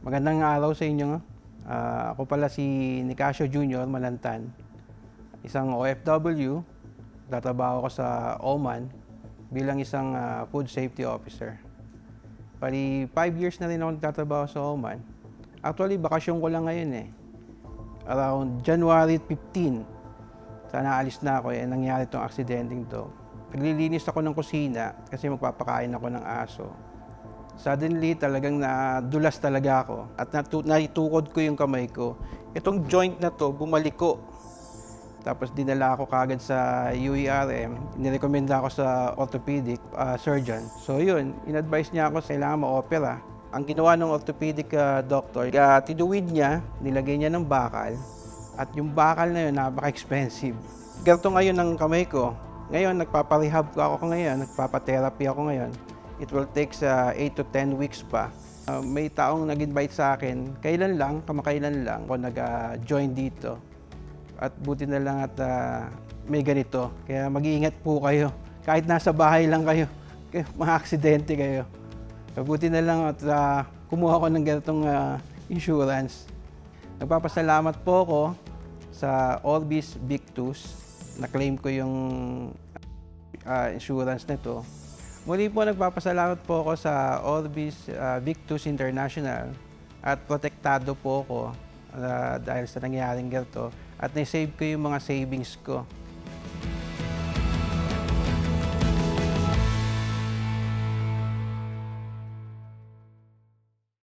Magandang araw sa inyo. Ako pala si Nicasio Jr. Malantan, isang OFW. Tatrabaho ko sa Oman bilang isang food safety officer. Bali, 5 years na rin ako nagtatrabaho sa Oman. Actually, bakasyon ko lang ngayon eh. Around January 15, sana alis na ako nangyari itong aksidenteng to. Naglilinis ako ng kusina kasi magpapakain ako ng aso. Suddenly, talagang nadulas talaga ako at naitukod ko yung kamay ko. Itong joint na to, bumaliko. Tapos dinala ako kagad sa UERM. Nirekomenda ako sa orthopedic surgeon. So yun, in-advise niya ako kailangan ma-opera. Ang ginawa ng orthopedic doctor, tinuwid niya, nilagay niya ng bakal. At yung bakal na yun, napaka-expensive. Ganito ngayon ang kamay ko. Ngayon, nagpaparehab ako ngayon, nagpapatherapy ako ngayon. It will take 8 to 10 weeks pa. May taong nag-invite sa akin, kamakailan lang ako nag-join dito. At buti na lang at may ganito. Kaya mag-iingat po kayo. Kahit nasa bahay lang kayo, mga aksidente kayo. Buti na lang at kumuha ko ng ganitong insurance. Nagpapasalamat po ako sa Orbis Victus. Na-claim ko yung insurance nito. Muli po nagpapasalamat po ako sa Orbis Victus International at protektado po ako dahil sa nangyaring ganito at na-save ko yung mga savings ko.